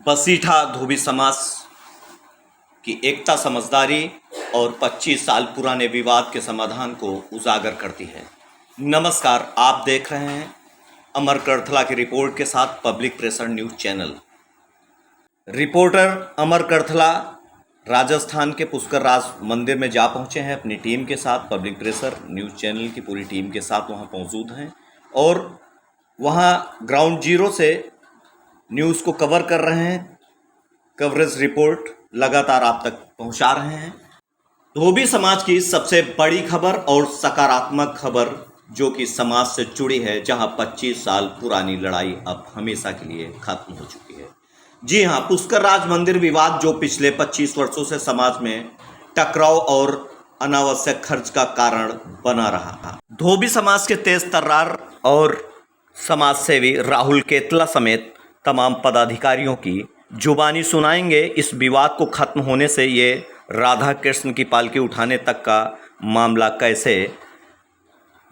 बसीठा धोबी समाज की एकता, समझदारी और 25 साल पुराने विवाद के समाधान को उजागर करती है। नमस्कार, आप देख रहे हैं अमर करथला की रिपोर्ट के साथ public pressure news channel. Reporter Amar Karthala Rajasthan के पुष्कर राज मंदिर में जा पहुंचे हैं अपनी टीम के साथ। पब्लिक प्रेशर न्यूज चैनल की पूरी टीम के साथ वहां मौजूद हैं और वहां ग्राउंड जीरो से न्यूज़ को कवर कर रहे हैं। कवरेज रिपोर्ट लगातार आप तक पहुंचा रहे हैं। धोबी समाज की सबसे बड़ी खबर और सकारात्मक खबर जो कि समाज से जुड़ी है, जहां 25 साल पुरानी लड़ाई अब हमेशा के लिए खत्म हो चुकी है। जी हां, पुष्कर राज मंदिर विवाद जो पिछले 25 वर्षों से समाज में टकराव और अनावश्यक खर्च का कारण बना रहा था। धोबी समाज के तेज तर्रार और समाज सेवी राहुल केतला समेत तमाम पदाधिकारियों की जुबानी सुनाएंगे। इस विवाद को खत्म होने से ये राधा कृष्ण की पालकी उठाने तक का मामला कैसे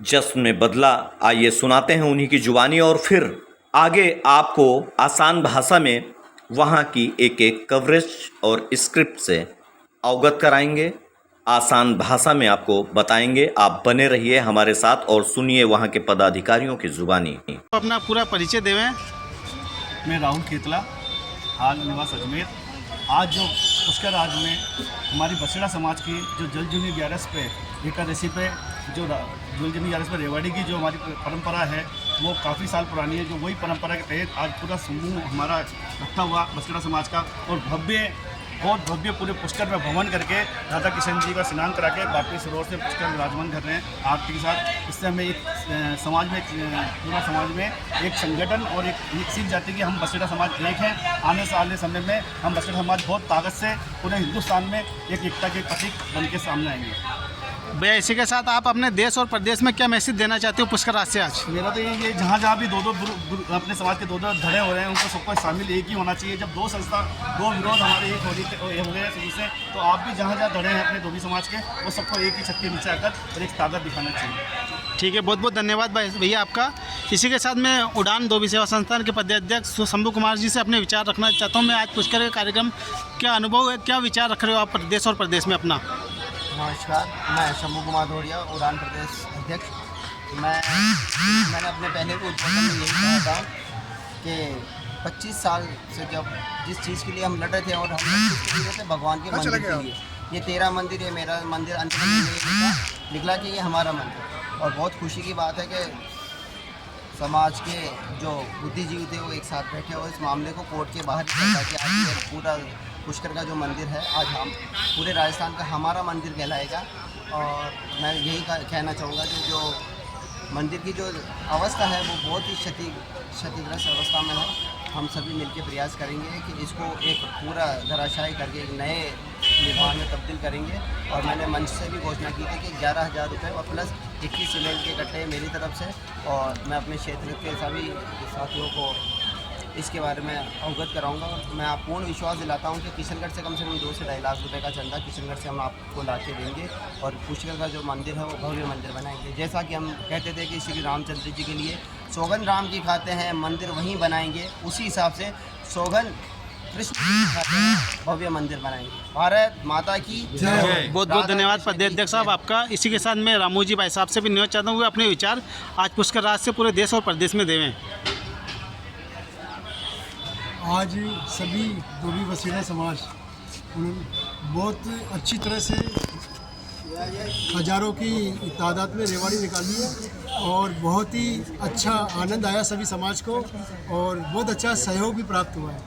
जश्न में बदला, आइए सुनाते हैं उन्हीं की जुबानी और फिर आगे आपको आसान भाषा में वहाँ की एक एक कवरेज और स्क्रिप्ट से अवगत कराएंगे। आसान भाषा में आपको बताएंगे। आप बने रहिए हमारे साथ और सुनिए वहाँ के पदाधिकारियों की जुबानी। अपना पूरा परिचय देवें। मैं राहुल केतला, हाल निवास अजमेर। आज जो पुष्कर राज में हमारी बसेड़ा समाज की जो जलजूनी 11 पे एकादशी पे जो जलजूनी 11 पे रेवाड़ी की जो हमारी परंपरा है वो काफ़ी साल पुरानी है। जो वही परंपरा के तहत आज पूरा समूह हमारा इकट्ठा हुआ बसेड़ा समाज का और बहुत भव्य पूरे पुष्कर में भ्रमण करके राधा कृष्ण जी का स्नान करा के वापस रोड से पुष्कर विराजमान कर रहे हैं आरती के साथ। इससे हमें एक समाज में पूरा समाज में एक संगठन और एक सीख जाती है कि हम बसेड़ा समाज एक हैं। आने समय में हम बसेड़ा समाज बहुत ताकत से पूरे हिंदुस्तान में एक एकता के प्रतीक बन के सामने आएंगे। भैया, इसी के साथ आप अपने देश और प्रदेश में क्या मैसेज देना चाहते हो पुष्कर राज से आज? मेरा तो ये जहाँ भी दो अपने समाज के दो धड़े हो रहे हैं उनको सबको शामिल एक ही होना चाहिए। जब दो संस्था दो विरोध हमारे एक हो गए हैं शुरू से, तो आप भी जहाँ धड़े हैं अपने धोबी समाज के वो सबको एक ही छत के नीचे आकर और एक ताकत दिखाना चाहिए। ठीक है, बहुत बहुत धन्यवाद भैया आपका। इसी के साथ मैं उड़ान धोबी सेवा संस्थान के पदाध्यक्ष शंभू कुमार जी से अपने विचार रखना चाहता हूँ। मैं आज पुष्कर के कार्यक्रम क्या अनुभव है, क्या विचार रख रहे हो आप प्रदेश और प्रदेश में अपना? नमस्कार, मैं शंभू कुमार धोड़िया, उड़ान प्रदेश अध्यक्ष। मैंने अपने पहले को उद्बोधन में यही कहा था कि 25 साल से जब जिस चीज़ के लिए हम लड़ रहे थे और हम किसके लिए थे, भगवान के मंदिर के लिए। ये तेरा मंदिर है, मेरा मंदिर, अंत में निकला कि ये हमारा मंदिर। और बहुत खुशी की बात है कि समाज के जो बुद्धिजीवी थे वो एक साथ बैठे और इस मामले को कोर्ट के बाहर निकला कि आज पूरा पुष्कर का जो मंदिर है आज हम पूरे राजस्थान का हमारा मंदिर कहलाएगा। और मैं यही कहना चाहूँगा कि जो मंदिर की जो अवस्था है वो बहुत ही क्षतिग्रस्त अवस्था में है। हम सभी मिलकर प्रयास करेंगे कि इसको एक पूरा धराशायी करके एक नए निर्माण में तब्दील करेंगे। और मैंने मंच से भी घोषणा की थी कि 11,000 रुपये और प्लस 21 सीमेंट के कट्टे मेरी तरफ से, और मैं अपने क्षेत्र के सभी साथियों को इसके बारे में अवगत कराऊंगा। मैं आप पूर्ण विश्वास दिलाता हूं कि किशनगढ़ से कम 2 से 2.5 लाख रुपए का चंदा किशनगढ़ से हम आपको ला के देंगे और पुष्कर का जो मंदिर है वो भव्य मंदिर बनाएंगे। जैसा कि हम कहते थे कि श्री रामचंद्र जी के लिए सौगंध राम की खाते हैं, मंदिर वहीं बनाएंगे, उसी हिसाब से सौगंध कृष्ण की खाते हैं, भव्य मंदिर बनाएंगे। भारत माता की जय। बहुत बहुत धन्यवाद पदाध्यक्ष साहब आपका। इसी के साथ मैं रामू जी भाई साहब से भी निवेदन चाहता हूँ अपने विचार आज पुष्कर राज से पूरे देश और प्रदेश में देवें। आज सभी धोबी बसेड़ा समाज बहुत अच्छी तरह से हज़ारों की तादाद में रेवाड़ी निकाली है और बहुत ही अच्छा आनंद आया सभी समाज को और बहुत अच्छा सहयोग भी प्राप्त हुआ है।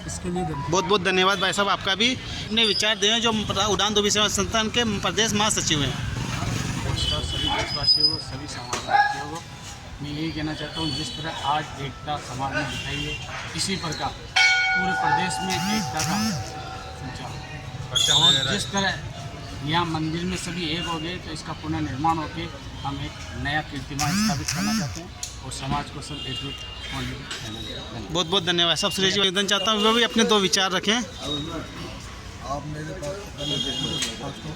इसके लिए बहुत बहुत धन्यवाद भाई साहब आपका भी। अपने विचार दें जो उड़ान धोबी सेवा संस्थान के प्रदेश महासचिव हैं। नमस्कार सभी देशवासियों को, सभी समाजवासियों को मैं यही कहना चाहता हूँ, जिस तरह आज एकता समाज में दिखाई है इसी प्रकार पूरे प्रदेश में एकता का संचार। और जिस तरह यहाँ मंदिर में सभी एक हो गए तो इसका पुनर्निर्माण होकर हम एक नया कीर्तिमान स्थापित करना चाहते हैं और समाज को सब एकजुट होने की। बहुत बहुत धन्यवाद। सब सुरेश जी निवेदन चाहता हूँ वो भी अपने 2 विचार रखें। आप मेरे पास पहले आज को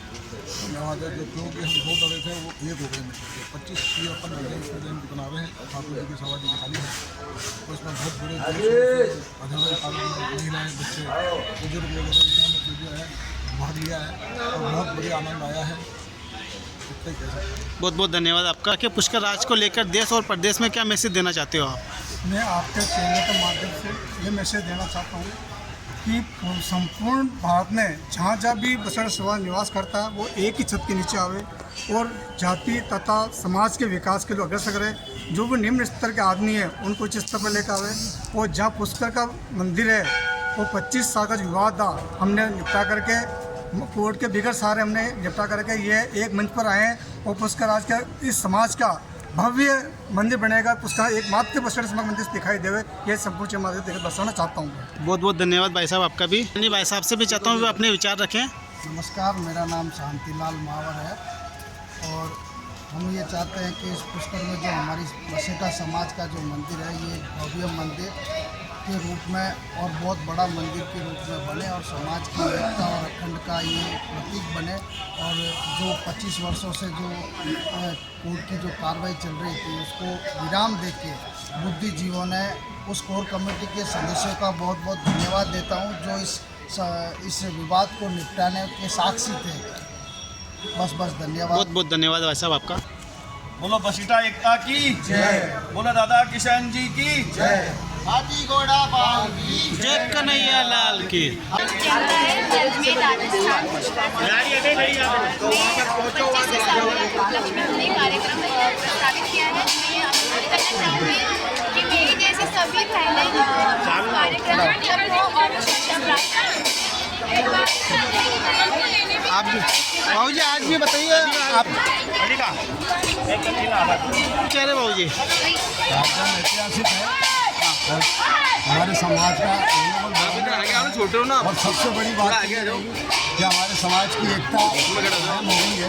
नवाजा जो क्यों कि हम 2 दड़े थे वो 1 हो गए मेरे 25 की अपन स्टूडेंट बना रहे हैं ठाकुर जी की सवारी निकाली है तो इसमें बहुत बड़े महिलाएँ बच्चे बुजुर्ग वगैरह इन्होंने जो है भाग लिया है और बहुत बड़ी आनंद आया है। बहुत बहुत धन्यवाद आपका कि पुष्कर राज को लेकर देश और प्रदेश में क्या मैसेज देना चाहते हो आप? मैं आपके चैनल के माध्यम से ये मैसेज देना चाहता हूँ कि संपूर्ण भारत में जहाँ जहाँ भी बसड़ समाज निवास करता है वो एक ही छत के नीचे आवे और जाति तथा समाज के विकास के लिए अग्रसर रहे। जो भी निम्न स्तर के आदमी है उनको उच्च स्तर पर लेकर आवे। और जहाँ पुष्कर का मंदिर है वो 25 साल का जो विवाद था हमने निपटा करके कोर्ट के बिगड़ सारे हमने निपटा करके ये एक मंच पर आए हैं और पुष्कर राज का इस समाज का भव्य मंदिर बनेगा। पुष्कर एकमात्र बसड़ समाज मंदिर दिखाई देवे ये संपूर्ण समाज बताना चाहता हूँ। बहुत बहुत धन्यवाद भाई साहब आपका भी। भाई साहब से भी चाहता हूँ वे अपने विचार रखें। नमस्कार, मेरा नाम शांतिलाल मावर है और हम ये चाहते हैं कि इस पुष्कर में जो हमारी बसेटा समाज का जो मंदिर है ये भव्य मंदिर के रूप में और बहुत बड़ा मंदिर के रूप में बने और समाज की एकता और अखंड का ये प्रतीक बने। और जो 25 वर्षों से जो कोर्ट की जो कार्रवाई चल रही थी उसको विराम देके बुद्धिजीवियों ने उस कोर कमेटी के सदस्यों का बहुत बहुत धन्यवाद देता हूँ जो इस विवाद को निपटाने के साक्षी थे। बस धन्यवाद। बहुत बहुत धन्यवाद भाई साहब आपका। बोलो बसीटा एकता की जय, बोलो राधा किशन जी की जय, हाथी घोड़ा बागी जय कन्हैया लाल की। अजमेर राजस्थान ने कार्यक्रम प्रस्तावित किया है। मैं अनुरोध करना चाहूँगी कि मेरी जैसे सभी बहनें कार्यक्रम हो और शिक्षा प्राप्त आप बाबू जी आज भी बताइए आप कह रहे बाबू जी। ऐतिहासिक है और हमारे समाज का छोटे ना और सबसे बड़ी बात कि हमारे समाज की एकता कायम हो गई है।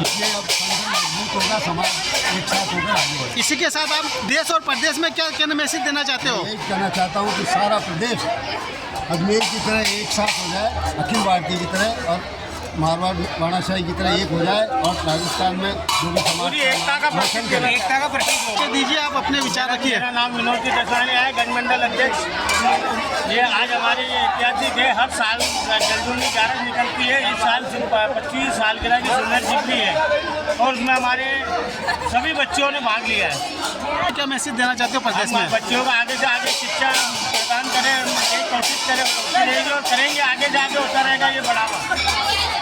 इसलिए अब संगठन मजबूत होगा, समाज एक साथ होकर आगे बढ़ेगा। इसी के साथ आप देश और प्रदेश में क्या क्या मैसेज देना चाहते हो? यही कहना चाहता हूँ कि सारा प्रदेश अजमेर की तरह एक साथ हो जाए, अखिल भारतीय की तरह और मारवाड़ वाणाशाही की तरह एक हो जाए और राजस्थान में जो भी समाज एकता का प्रतीक दीजिए आप अपने विचार रखिए। मेरा नाम विनोद जी दसानी है, गठमंडल अध्यक्ष। ये आज हमारी ऐतिहासिक है, हर साल जलजूनी 11 निकलती है। इस साल 25 सालगिरह की सुंदर भी है और उसमें हमारे सभी बच्चों ने भाग लिया है। क्या मैसेज देना चाहते हो प्रदेश में? बच्चों को आगे से आगे शिक्षा प्रदान करें, एक कोशिश करें रहेगी और करेंगे, आगे जाके होता रहेगा ये बढ़ावा।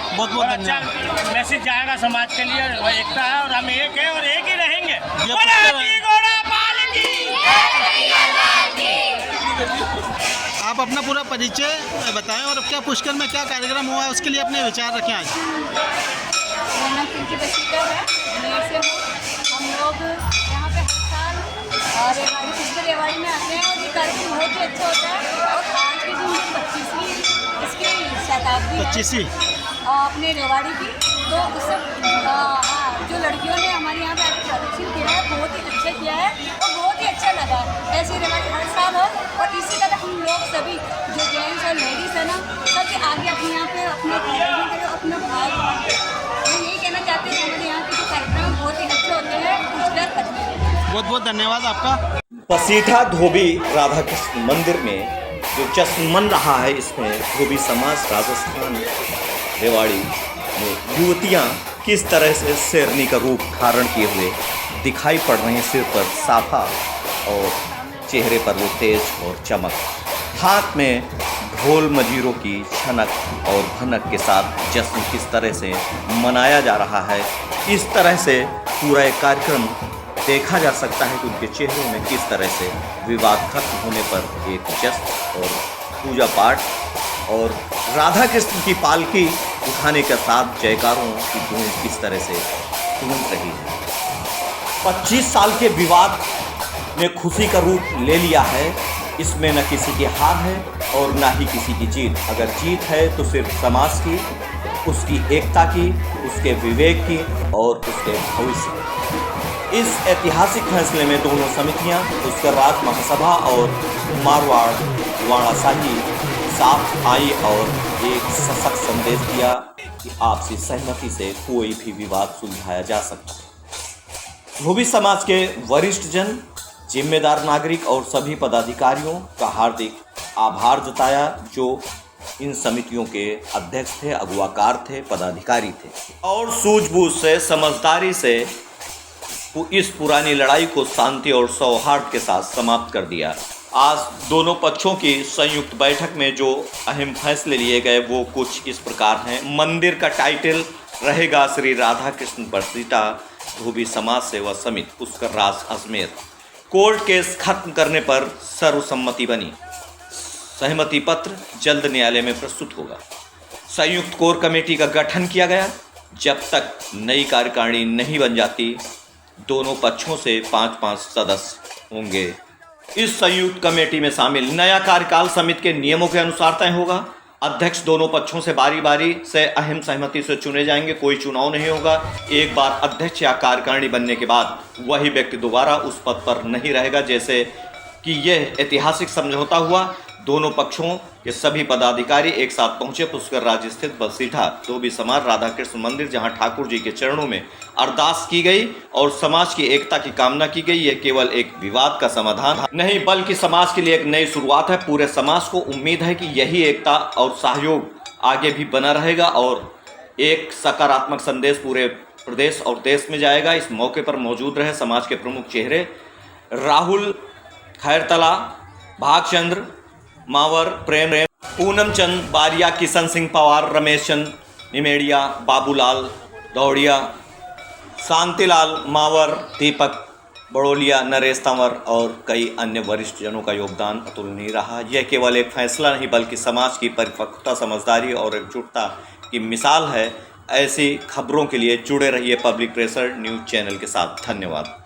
बहुत बहुत अच्छा मैसेज जाएगा समाज के लिए, एकता है और हम एक है और एक ही रहेंगे। आप अपना पूरा परिचय बताएं और क्या पुष्कर में क्या कार्यक्रम हुआ है उसके लिए अपने विचार रखें आज। मेरा नाम पिंकी बसीटा है, अजमेर से हूँ। हम लोग यहाँ पे हर साल रेवाड़ी पुष्कर रेवाड़ी में आते हैं और ये कार्यक्रम बहुत ही अच्छा होता है। और आज के दिन 25वीं इसकी शताब्दी है 25वीं अपने रेवाड़ी की, तो उससे जो लड़कियों ने हमारे यहाँ पे आके प्रदर्शन किया है बहुत ही अच्छा किया है और बहुत ही अच्छा लगा। ऐसे रेवाड़ी हर साल हो और इसी तरह हम लोग सभी जो जेंट्स और लेडीज़ है ना सब आगे अपने यहाँ पे अपने प्रदर्शन करें, अपना भाग बांटें। मैं यही कहना चाहती हूँ हमारे यहाँ के जो कार्यक्रम बहुत ही अच्छे होते हैं पुष्कर अजमेर। बहुत बहुत धन्यवाद आपका। पसीठा धोबी राधा कृष्ण मंदिर में जो जश्न मन रहा है, इसमें धोबी समाज राजस्थान रेवाड़ी में युवतियाँ किस तरह से शेरनी का रूप धारण किए हुए दिखाई पड़ रही हैं। सिर पर साफा और चेहरे पर वो तेज और चमक, हाथ में ढोल मजीरों की छनक और भनक के साथ जश्न किस तरह से मनाया जा रहा है। इस तरह से पूरा एक कार्यक्रम देखा जा सकता है कि उनके चेहरों में किस तरह से विवाद खत्म होने पर एक जश्न और पूजा पाठ और राधा कृष्ण की पालकी उठाने के साथ जयकारों की गूंज किस तरह से गूंज रही है। 25 साल के विवाद ने खुशी का रूप ले लिया है। इसमें न किसी की हार है और न ही किसी की जीत। अगर जीत है तो सिर्फ समाज की, उसकी एकता की, उसके विवेक की और उसके भविष्य की। इस ऐतिहासिक फैसले में दोनों समितियां, पुष्कर राज महासभा और मारवाड़ वाणाशाही साथ आई और एक सशक्त संदेश दिया कि आपसी सहमति से कोई भी विवाद सुलझाया जा सकता है। धोबी समाज के वरिष्ठ जन, जिम्मेदार नागरिक और सभी पदाधिकारियों का हार्दिक आभार जताया जो इन समितियों के अध्यक्ष थे, अगुवाकार थे, पदाधिकारी थे और सूझबूझ से, समझदारी से इस पुरानी लड़ाई को शांति और सौहार्द के साथ समाप्त कर दिया। आज दोनों पक्षों की संयुक्त बैठक में जो अहम फैसले लिए गए वो कुछ इस प्रकार हैं। मंदिर का टाइटल रहेगा श्री राधा कृष्ण बसीठा धोबी समाज सेवा समिति पुष्कर राज अजमेर। कोर्ट केस खत्म करने पर सर्वसम्मति बनी। सहमति पत्र जल्द न्यायालय में प्रस्तुत होगा। संयुक्त कोर कमेटी का गठन किया गया। जब तक नई कार्यकारिणी नहीं बन जाती दोनों पक्षों से 5-5 सदस्य होंगे। इस संयुक्त कमेटी में शामिल नया कार्यकाल समिति के नियमों के अनुसार तय होगा। अध्यक्ष दोनों पक्षों से बारी बारी से अहम सहमति से चुने जाएंगे। कोई चुनाव नहीं होगा। एक बार अध्यक्ष या कार्यकारिणी बनने के बाद वही व्यक्ति दोबारा उस पद पर नहीं रहेगा। जैसे कि यह ऐतिहासिक समझौता हुआ। दोनों पक्षों के सभी पदाधिकारी एक साथ पहुंचे पुष्कर राज स्थित बसीठा धोबी समाज राधा कृष्ण मंदिर, जहां ठाकुर जी के चरणों में अरदास की गई और समाज की एकता की कामना की गई। यह केवल एक विवाद का समाधान नहीं बल्कि समाज के लिए एक नई शुरुआत है। पूरे समाज को उम्मीद है कि यही एकता और सहयोग आगे भी बना रहेगा और एक सकारात्मक संदेश पूरे प्रदेश और देश में जाएगा। इस मौके पर मौजूद रहे समाज के प्रमुख चेहरे राहुल खैरतला, भागचंद्र मावर, प्रेम, पूनम चंद बारिया, किशन सिंह पवार, रमेश चंद निमेड़िया, बाबूलाल दौड़िया, शांतिलाल मावर, दीपक बड़ोलिया, नरेश तंवर और कई अन्य वरिष्ठ जनों का योगदान अतुलनीय रहा। यह केवल एक फैसला नहीं बल्कि समाज की परिपक्वता, समझदारी और एकजुटता की मिसाल है। ऐसी खबरों के लिए जुड़े रहिए पब्लिक प्रेशर न्यूज़ चैनल के साथ। धन्यवाद।